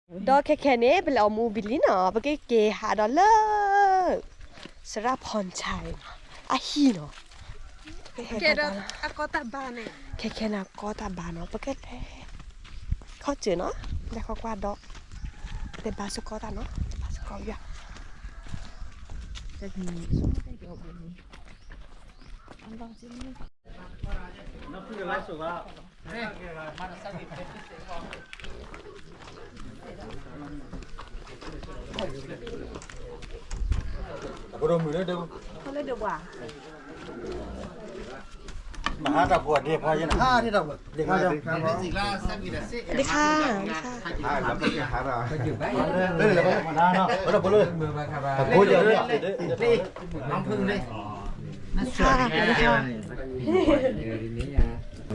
ดอกแค่นี้เป็นเอามูบิลลี่เนาะไปเกะหาดอลลาร์สระพรชัยอาฮีเนาะเกดอะกอตาบานเนี่ยแค่น่ะก็ตาบานเนาะไปเกะเขาเจอเนาะแล้วเขากวาดดอกแต่บาสุกอตาเนาะบาสุกอยากจะมีส้มได้เดียวแบบนี้อันลองจิ้มนี่那不是来手啊？不都没得都。เขาเลยเดี๋ยวว่ามาหาตะปวดเดี๋ยวพอยันห้าที่เราเด็กมาจังสวัสดีค่ะสวัสดีค่ะแล้วก็หาเราเลยแล้วก็มาหน้าเนาะเราไปเลยตะโกนเยอะเลยนี่น้องพึ่งเลยค่ะสวัสดีค่ะ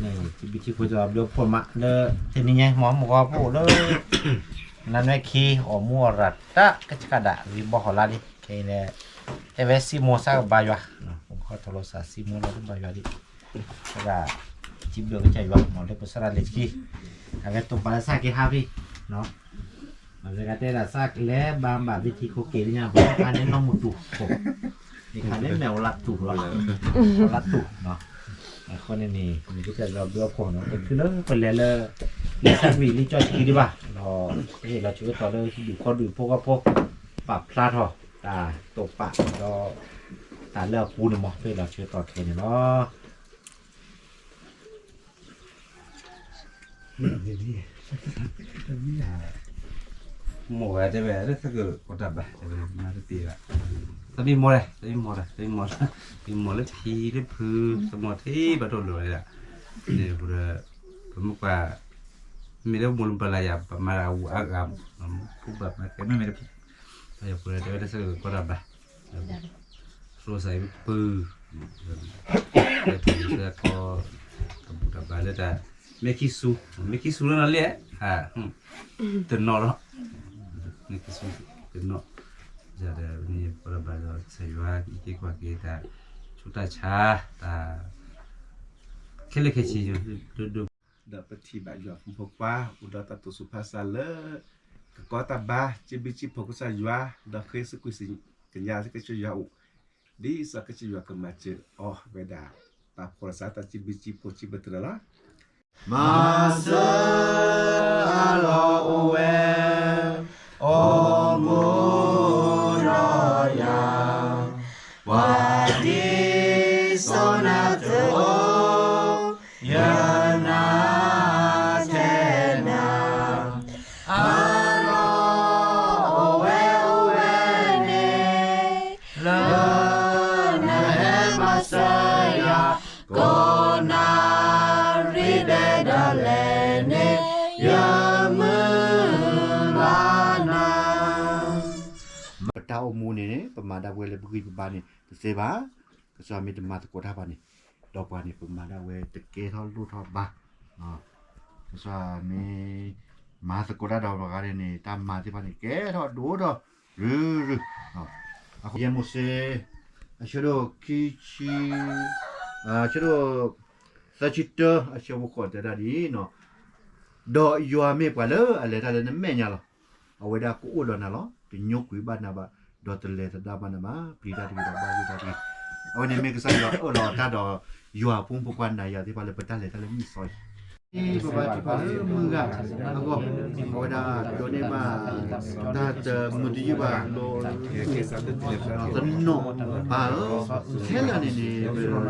นี่ที่บิชิคุจะเดี๋ยวผมอ่ะเลยทีนี้ไงหมอบอกว่าพูดเลยนั่นไม่ขี้อมัวรัดตะก็จะกระดาษวิบหอลาดิแค่เนี่ยเอเวซิโมซาบายะผมขอโทรศัพท์ซิโมลาดิบายะดิกระดาษจิบเดือดใจวะหมอเลยภาษาเล็กขี้เอาไว้ตุ่มปลาซาเกฮาพี่เนาะมันจะกระเตะซากแล้วบางแบบวิธีโคเกะเนี่ยผมทานได้น้องมุตุผมนี่ทานได้แมวลัดตุหรอลัดตุเนาะคนนี้มีที่จะเราเลือกผมเนาะเป็นคือเรื่องเป็นเลยเลยสักวีรีจอยคิดดีป่ะเราช่วยต่อเลยดูข้อดูพวกปรับพลาดหรอตกปะเราตาเลือกปูนมั้งเพื่อเราช่วยต่อเทนเนาะหมูอะไรแบบนี้ถ้าเกิดกดดับไปจะเป็นมาตีละตอนนี้หมดเลยตอนนี้หมดเลยทีได้พื้นสมอที่ประตูเลยละเนี่ยพวกผมว่ามีเรื่องมูลปลายแบบมาเอาอากาศผู้แบบไม่ไม่ได้แต่พวกเดี๋ยวได้สักกดดับไปรู้ใส่ปืนแต่ปืนแล้วก็กดดับไปแล้วแต่ไม่คิดสู้แล้วนั่นแหละตื่นนอนแล้วไม่คิดสู้ตื่นนอนjadi ni perabot saya ikut kita sudah cah ta kele kecil duduk dapat tiba juga pokwa udah tatu supasale ke kota bah cibici fokus aja dah ke sekusi kenya sekecil jauh di sekecil jauh ke macet oh beda tak kuasa tak cibici poci betul lah masa alo uwe Wadi sonate o yana tena alo owe ne la na masaya kona ride dalene yamulana Petau mu ni pemada boleh beri beban ni sebab kesuami demat kota apa ni dok apa ni pemada we teke thol lu thol ba kesuami masa kota dah kali ni tam mati apa ni ke thol du thol ru aku yang mesti asyado kici asyado sacita asyado kota tadi no dok yuame pala ale tadi namanya lo aweda aku udah nalo pinyuk kuiban apa do tele tada mana ma prida prida ba prida awan ni me kesan do lo ta do yua pung pukwan daya ti pale petal le tale mi soi ni baba ti pale munga ago awada do ne ma ta de mudi ba lo tenno ba sela ni ni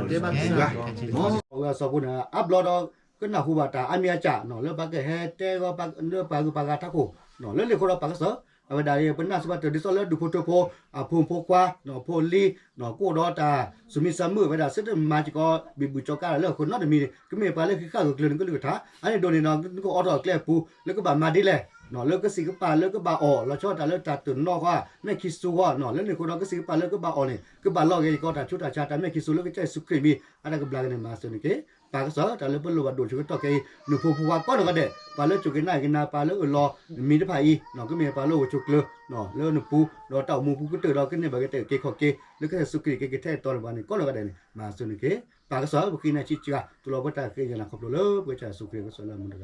de ba ga mo so bu na upload do cái nào khu bà ta anh mía chả nó lên bắt cái he te go bắt đưa bà cái bà gà thắc hồ nó lên lên khu đó bà cái sở ở đây bên nào sẽ đi sau lên được photo po phun po qua nó po li nó cô đó ta sumi samu bây giờ sẽ mà chỉ có bị bụi cho cá làคนnó để mi cái mi bà lên cái khác lên cái lửa thá anh đồ này nó có order clear pu lên cái bà mà đi lẹ nó lên cái xì cái bà lên cái bà ỏ là cho ta lên ta tưởng nó qua mấy kí su qua nó lên cái đó cái xì cái bà lên cái bà ỏ này cái bà lo cái có ta chút ta cha ta mấy kí su lên cái trái su creamy anh cái blag này mà sơn cái bà cái sở ta lên bên lô bà đồ cho cái to cái nụ phù phù qua có được cái để bà lên chụp cái này bà lên ở lo mi nó phải nó cái mi bà lô chụp lơ nó lên nụ phù nó tạo mù phù cái từ đó cái này bà cái khó cái lên cái su creamy cái thay to là bà này có được cái này mà sơn cái bà cái sở khi này chỉ chưa tôi lo bắt ta cái gì là không được lơ cái trái su creamy cái sở là một cái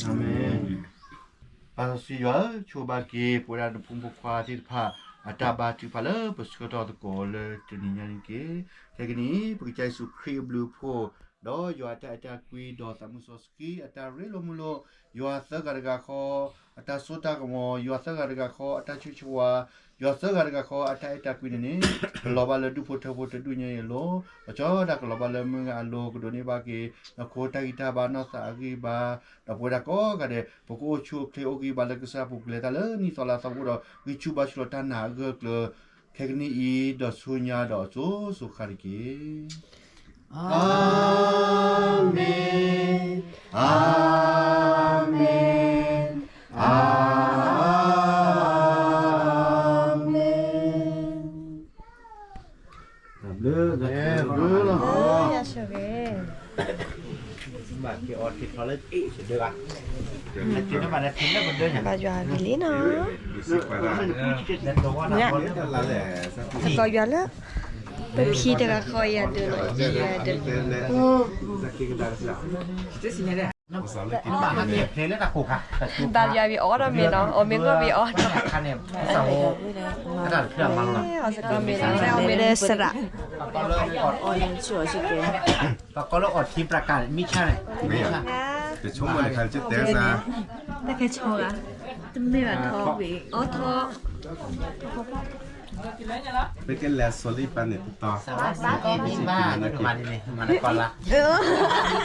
amen ปัสสิยะชูบาเกปุรานุพุมพุควาทิพาอัตตาบาติพาเลปุสกตอตะโกเลตุนิยันเกแค่นี้ปุกใจสุครีบลูโพดอยอัตตากุยดอสามุสสกีอัตตาเรโลมุโลยอสกะรกะคออัตตาสุตากมอยอสกะรกะคออัตตาชุชัวยอสกะรกะคออัตตากุยนี่ลอบาลดูโพเทโพเทดูเนี่ยโลอจอดักลอบาลมึงอะโลกโดนี่บาเกนะโคตากิตาบานะสากีบาดะโพดะโกกะเดปโกชูเคโอกีบาลกะซาปุกเลตาเลนี่ซอลาซาบุโรวิชูบาชโลตานาเกกเลแค่นี้อีดอสุญญาดอโซสุขาริเกAmen. Amen. Amen. Bleu, bleu là. Ya se ve. Mà cái ọt thịt nó lên ý sẽ được à? Là chuyện nó mà là thịt nó còn đưa nhỉ? Bà dọa vì lý nó. Nên đồ nó Dạ. còn là để Thật có dọa lắm. Bởi khi được khỏi ya được rồi. nó mà nó nghiệp thế rất là khổ hả? Bà dọa vì ớt đó mẹ nó. Ở miếng có vì ớt. Khăn em sao cái đó là măng rồi. Ở sẽ có mẹ nó. Ở mẹ nó sạch ạ. Có lỡ ọt 哦，你去我去给。 có lỡ ọt thìประกาศมิชาnày. để chống lại khai chết té ra 那个抽啊，都没有抽饼。哦，抽。 với cái lẹ số đi pan này to Em đi ba, mà đi này, mà nó còn là.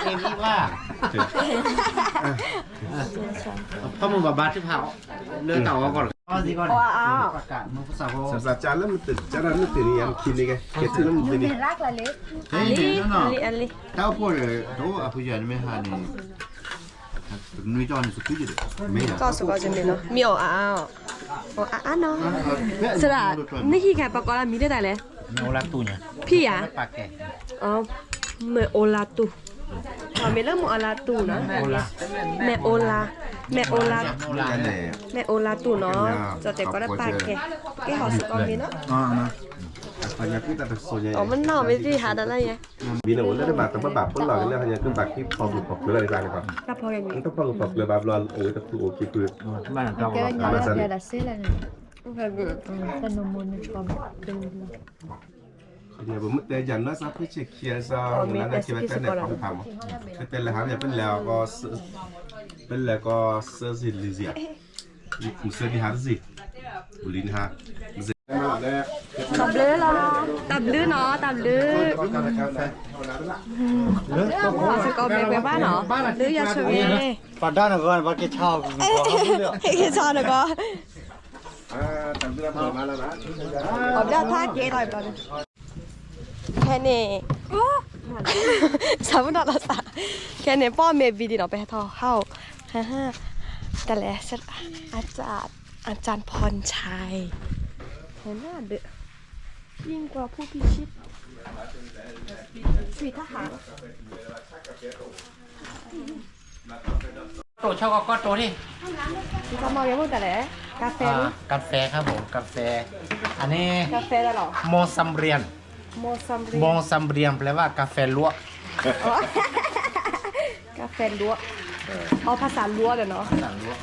Em đi ba. พ่อมึงบอกบาทที่เผาเลือกเต่าก่อนอ๋อสิก่อนประกาศมึงภาษาโบ sắp sắp chán lắm từ chán lắm từ này em khi này cái thứ nó mình đi Thế nên nó Anh lý, anh lý. tao po rồi đó à bây giờ mới hà này nuôi cho nó sụt được mấy à Có sự có cho mẹ nó. Mẹ ổ à. Ổ à nó. Sao là, nãy khi khai bà có là mì đây này. โนรักตูเนี่ย Phi à? ปากแก่ Mẹ ô la tu. Mẹ lớp một la tu nó. Mẹ ô la. Mẹ ô la. cái này Mẹ ô la tu nó. Cho để có đất bà kè. Cái họ sự có mì nó. hanya kita ada soalnya Ồ, mình nào mới đi hả đó là gì? bina udah ada batang babak pun lah ini hanya ke baki pop pop le dari sana kok Cà phê cái gì? untuk pop pop le bab lo itu tuh oke tuh บ้านเรา cái nhà là bia là xế là này. Phải gửi. Cái nồng môn nó còn từ hanya bemut dia jangan sampai cek kia sa mana kita kan nak paham kita lah hanyaเป็นแล้วก็เสื้อสีลิเซียมีเสื้อที่หาสิบุลินฮะ Tập lưới lo. Tập lưới nó, tập lưới. Họ sẽ có bé bé bát nó. Lưới ra cho bé. Và đó là gọi là cái chào của Cái sao được có? Ở đây thác ghế rồi bà. Cái này. Sao vẫn đó là sao? Cái này bỏ mẹ vì đi nó bé thò hao. Ha ha.แต่แล้วเสร็จอาจารย์พรชัยเห็นหน้าเด็กยิ่งกว่าผู้พิชิตสีทหาร โตเช่าก็โตนี่ เขามาเรียกว่าแต่แล้วกาแฟนี่ กาแฟครับผมกาแฟอันนี้ กาแฟได้หรอ โมซัมเรียน โมซัมเรี โม ย ซัมเรียนแปลว่ากาแฟลวก กาแฟล้วเอาภาษาล้วเดี๋ยวเนาะ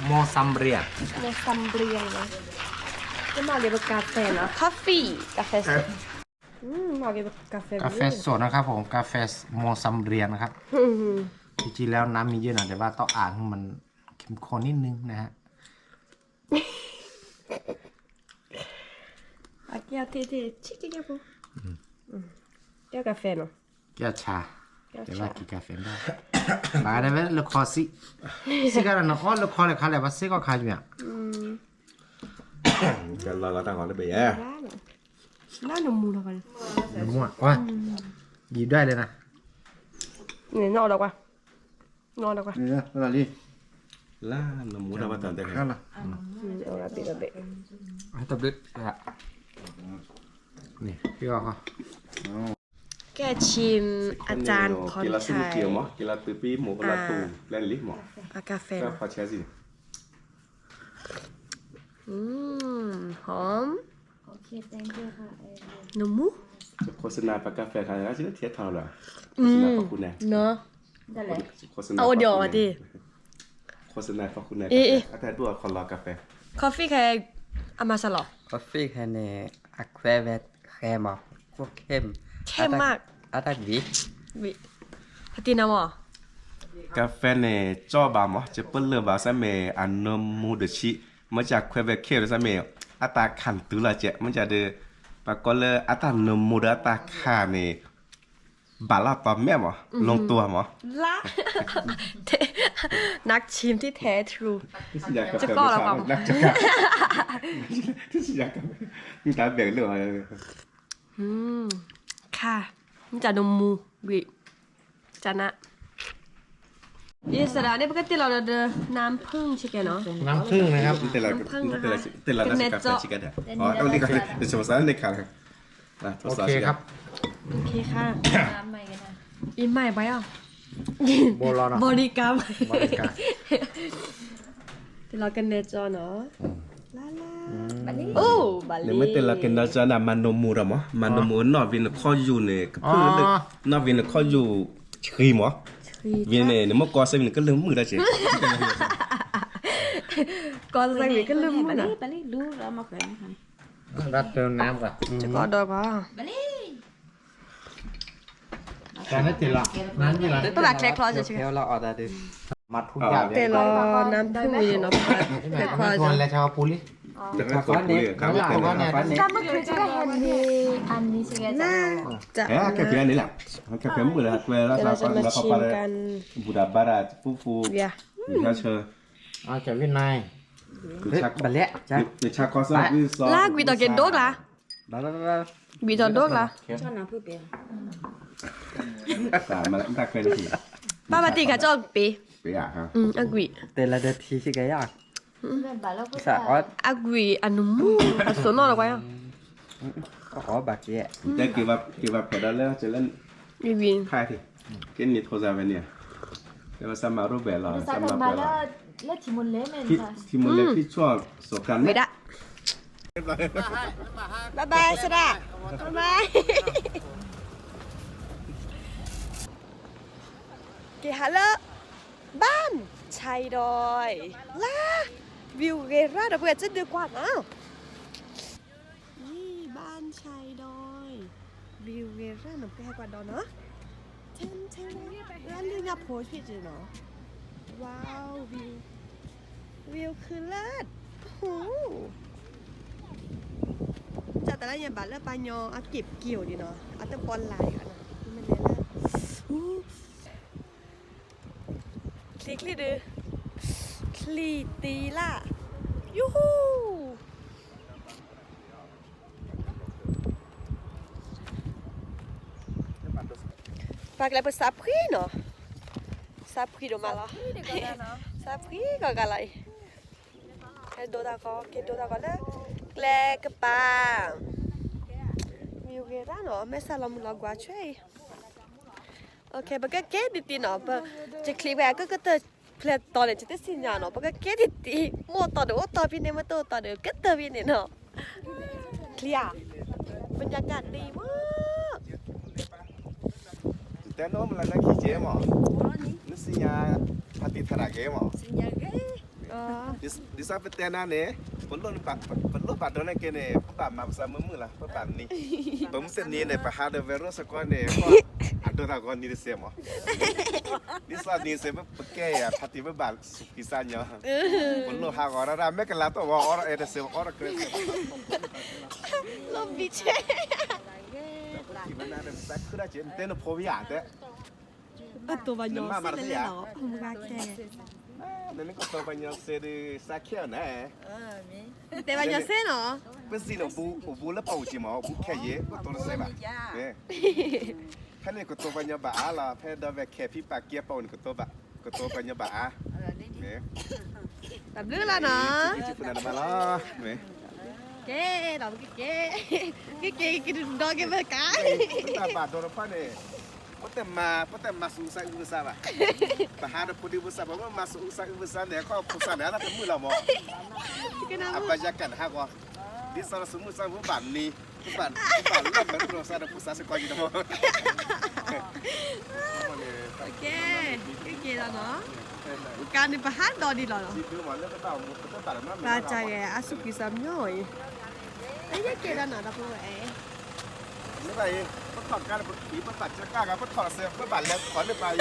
โมซัมเรียน โมซัมเรียเลยก็มาเรียกว่ากาแฟนะคาเฟ่กาแฟสดมาเรียกว่ากาแฟ กาแฟสดนะครับผมกาแฟโมซัมเรียนนะครับจริงๆแล้วน้ำมีเยอะหน่อยแต่ว่าต้องอ่านให้มันเข้มข้นนิดนึงนะฮะ อาเกียเท่ๆชิคกี้พายแก้วกาแฟเนาะ แก้วชาแต่ว่ากินกาแฟได้มาได้ไหมลูกคอสิสิกันนะอ๋อลูกคอเลยค่ะเลยว่าสิก็ขายอยู่อ่ะ กันเราต่างกันได้ไปแย่ น่าหนุ่มมูลกัน มั่วว่าหยิบได้เลยนะ เนี่ยนอนแล้วกว่านอนแล้วกว่า นี่นะอะไรนี่ ล่าน้ำมูเรามาตัดแต่ ข้างละ เอาละติดละเบะ ให้ตับลึกนะนี่พี่ก็ แกชิมอาจารย์พร กีฬาสู้ ชัย เกี่ยวมั้งกีฬาตือปีหมูกีฬาตูแลนลิฟมั้ง กาแฟ ก็พอแชร์สิ หอม OK thank you ค่ะ หนุ่มมู โฆษณาปากกาแฟขายแล้วชื่อเทียบเท่าไหร่โฆษณาปากคุณแน่ เนาะ ได้เลย โฆษณา เอาเดี๋ยวดิ โฆ ษณาขอบคุณนะ เอ๊ะ อาจารย์ตัวขอรอกาแฟ coffee แค่อามาสลอ Coffee kan aquavet crema och hem. เข้มมาก Ada vi. วิพตินามอก าแฟเนี่ยจ่อบามอจะเปิ้ลเลือบาซะเมอันนมมูเดชิมาจากแควเบเคซะเมอัตราขันตุละเจมันจะเดปากก็เลยอัตรานมมูดอัตราคาเนี่ยบาลาปาแม่หมอลงตัวหมอ ละ นักชิมที่แท้ทรู จะ จะ ก่อแล้วเปล่า นักจะก่อที่สิอยากมีตาเบี่ยงเรื่องอะไร ค่ะนี่จะนมมูวิจานะยี่สระนี่ปกติเราเดินน้ำผึ้งใช่ไหมเนาะ น้ำผึ้งนะครับ แต่ละนักกาแฟชิกันอ๋อต้องนี่ก็เป็นสมสารในข่าวนะ โอเคครับ โอเคค่ะ น้ำใหม่กันนะ อีใหม่ไปอ่ะ โบรอน บริกรรม บริการ ที่เรากันเนจอเนาะลาลาโอ้บาลี เนี่ยไม่แต่ละกันนะจ๊ะนะมันนมมูระมั้งมันนมมูนอวินข้ออยู่เนี่ยกับเพื่อนเลยนอวินข้ออยู่ชีมั้งวินเนี่ยมันก็เซมินก็ลืมมือได้เจ๊ ก่อนจะมีก็ลืม บา นะ ลีบาลีดูเรามาเคยไหมคะ รัดเติมน้ำก่อน จะกอดดอกอ่ะ บาลี ตอนนี้ติดละน้ำติดละ ตัวแบบแคลคลอจะใช่ไหม Theo là order đi. มัดทุกอย่าง แต่เราน้ำผึ้งมีเนาะแคลคลอ ก่อน จะ แล้วชาวปุริ แต่ก็คนคุยกับเขาเป็น ถ้าเมื่อคืนจะได้เห็นดีอันนี้ใช่ไหมจ๊ะ จะ เอ๊ะแค่เพียงนี้แหละแค่เพียงมือละเวลา เดี๋ยว สา เรา ว จะมา แล้วเขา ชิ ไป ม เลย กัน บูดาบาราฟู เบียร์ หรือชาเชอ เอาแกวินนาย หรือชา Bà lẹ. หรือชาคอซ่าคือซอ ลากวีต่อเกนโดกละ Đó đó đó. วีต่อโดกละ ชอบน้ำผู้เปลี่ยน สามมาแล้วตักเป็นที ป้ามาตีค่ะจอกปี ไปอ่ะครับ อักวี Tên là đợt thi chứ cái à. แบบบาแล้วผู้ Sợ ót. อักวีอันนุ่มสนนอนเอาไว้อ่ะ Có ó bạc vậy. แต่คือว่าเปิดแล้วจะเล่น วีวี ค่ายที่เกนนิโทซาเวเนียแต่ว่าสมารูปแบบเรา สา ส กั มาน บา แบบ แล้ว เรา แล้วที่มุนเล่แม่น ที่ ค่ะ ที่มันเล็กที่ช่วงสงกรานต์ ไม่ได้บ๊ายบายสดาบ๊ายบายกี่ฮัลโหลบ้านชัยดอยล่าวิวเรราเดี๋ยวเพื่อนจะดูกว่านะนี่บ้านชัยดอยวิวเรราหนุ่มแก่กว่าดอนเนาะเทนร้านลืมนับโพสพี่จีเนาะว้าววิวคือเลิศโอ้โหจากแต่ละอย่างบาทเลิศปานยองเอาเก็บเกี่ยวดีเนาะเอาแต่บอลไหลกันนะมันเลยเลิศอู้คลิกเลยดื้อคลีตีล่ะยูฮูฝากอะไรภาษาพรีเนาะซาพรีโดมาละซาพรีก็อะไรโดดาก็เกโดดาก็เลยแกลกปาวิวเกด้าเนาะไม่ซาลามุลากว่าช่วยโอเคบักก็เกดิตีเนาะบักจะคลิปแรกก็เตอเพลตอนเลยจะได้สิญญาเนาะบักก็เกดิตีโมต่อเดี๋ยวต่อพี่เนี่ยมาต่อเดี๋ยวก็ต่อพี่เนี่ยเนาะเคลียร์บรรยากาศดีมาก แต่โน้มแล้วนะขี้เจ๊หมอนึกสิยาปฏิทราเกหมอ อ๋อ ดิซาเป็นแต่นั้นเนี่ยผลล้นปัดโดนเกเนี่ยปัดมาภาษามือละปัดนี่ผมเส้นนี้เนี่ยไปหาเดเวอร์สกอนเนี่ยอันโดนก่อนนี่เสียหมอดิซานี่เสียแบบแก่อะปฏิบัติบัตรสุกิสัญญาผลล้นหากอระไม่กันละตัวว่าอระเอเดเสียอระเกรส ลมบิเช ที่มันน่าจะสักคือได้เจนเต้นพอวิอาแต่ ตัวบานยองเส้นเลยเหรอผมกาแค่ นั่นก็ตัวปัญญาเสด็จสักแค่ไหน แต่บานยองเส้นเหรอ เป็นสิ่งของบูแล้วเป่าจีหมอบูแค่เยอะก็ตัวเสียบ้าเนี่ยแค่นี้ก็ตัวปัญญาบ้าละแพ้ดาวแวกแค่พี่ปากเกียร์เป่านี่ก็ตัวปัญญาบ้าเนี่ย แบบนี้ละเนาะ ที่พูดอะไรมาล่ะเนี่ย เก๋ดอกเก๋กินดอกเก๋เบอร์กา ตาบาดโดนพ่อเนี่ยพอแต่มาสูงใส่อุปสรรคอะไปหาดพูดอุปสรรคว่ามาสูงใส่อุปสรรคเนี่ยก็อุปสรรคเนี่ยเราเป็นมือเราหมอapa jakan ha ko di salah semua sama ban ni ban lah baru rasa ada pusat sekolah gitu mo โอเคเก๋แล้วเนาะ การในประหารดอดีหรอ chỉ cứ món nó có tàu một cái tàu nó ปลาใจแออาสุกิซัมย่อยไอ้ยังเกดหนาดับเลย như vậy bắt thọt ca là bắt khí bắt bật cho ca bắt thọt xem bắt bật lên khỏi được bài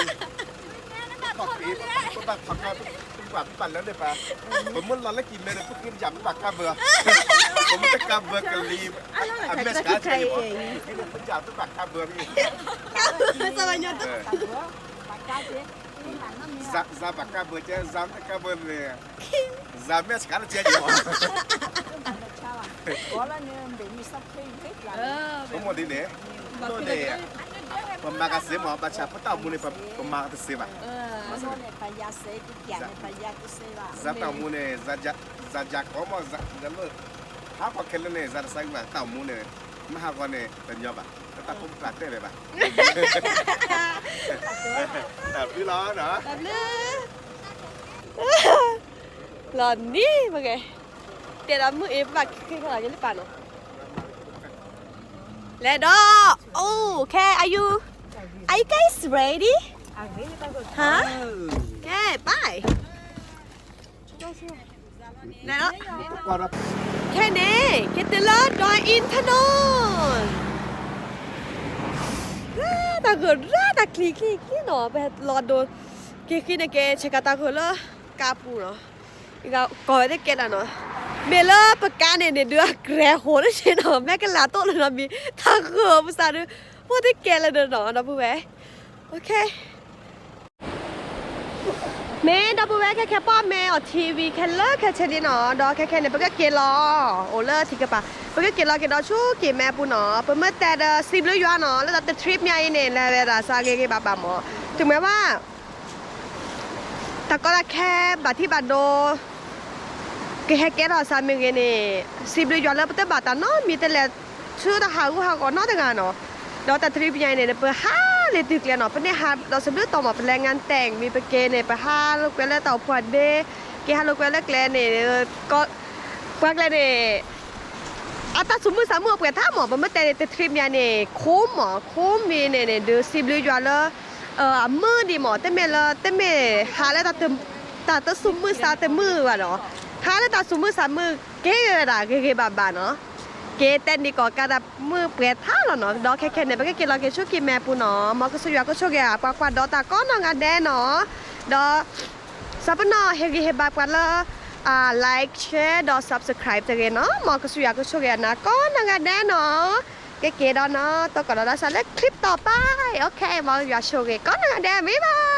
thọt khí bắt bật thọt ca bắt bật lên được bàiผมmuốn lấy kìm lên bắt kìm giảm bắt ca vừaผมจะca vừa cái ly anh biết cái gì không cái được giảm bắt ca vừa สบายยอด ra bắt ca vừa chứ giảm ca vừa này giảm biết cái là chơi gì không có một đi đấy tôi để pemakai mau baca apa tahu mulai pemakai sewa. Zat mulai zajak kamu zalu apa kalian ni zat saya bah tahu mulai mah kau ni terjawab tetap pun pelatih deh bah. Tapi lah dah. หลอนนี่มาไงเดี๋ยวเรามือเอฟแบบขึ้นขนาดนี้หรือเปล่าเนาะและดอโอ้แค่ are you guys ready ฮะแค่ไปแล้วแค่นี้เกตเลอร์ดอยอินทนนท์ตาเกิดตาคลีเนาะไปรอดูเกขึ้นในเกเชกาตาเกิดเลยกาปูเนาะอีกก่อนได้เกตอ่ะเนาะเมลอประกาศเนี่ยเดือแกรโหดใช่เนาะแม่กันลาโต้เลยนะมีทางเขือภาษาด้วยพวกที่แกเลยเนาะดับเบิลแวร์โอเคเมย์ดับเบิลแวร์แค่ป้อมเมย์ออกทีวีแค่เลิกแค่เชดีเนาะดอแค่เนี่ยเป็นก็เกลอโอเลิกทีกระปะเป็นก็เกลอเกดอชูเกแม่ปูเนาะเป็นเมื่อแต่สิบเลยยัวเนาะแล้วแต่ทริปใหญ่เนี่ยแล้วเวลาซาเกบ้าหมอถึงแม้ว่าแต่ก็แค่บัตรที่บัตรโดแค่แกเราสามีเงี้ยนี่สิบเลยย้อนแล้วแต่บัตรเนาะมีแต่ละชื่อแต่หาก่อนเนาะแต่งานเนาะเราแต่ทริปใหญ่เนี่ยเปิด5เลยตึกเลยเนาะเป็นเนี่ยหาเราสำเร็จต่อมาเป็นแรงงานแต่งมีไปเกเนี่ยไป5ลูกแกแล้วเต่าพวดเด้เก5ลูกแกแล้วแกเนี่ยก็พวกแกเนี่ยอาตาสมมุติ3 มื้อเปิดถ้าหมอเป็นเมื่อแต่ทริปใหญ่เนี่ยคุ้มหมอคุ้มมีเนี่ยเดือสิบเลยย้อนแล้วมือดีหมอแต่เมลแต่เมหาแล้วตาสมมุติ3 แต่มือว่ะเนาะหาแล้วตาสมมุติ3 มื้อเก๋ด่าเก๋บ้าเนาะเกเต้นดีกว่าการดับมือเปลี่ยนท่าหรอเนาะดอกแค่เนี่ยไปก็กินเราเกช่วยกินแม่ปูเนาะมอก็สุยาก็ช่วยแกปากกว่าดอตาก้อนงานแดนเนาะดอซับเนาะเฮกิเฮบากว่าละไลค์แชร์ดอ subscribe จะเกเนาะมอก็สุยาก็ช่วยแกนะก้อนงานแดนเนาะเก๋ๆดอเนาะต่อก่อนเราจะเล่นคลิปต่อไปโอเคมออยากช่วยแกก้อนงานแดนบ๊ายบาย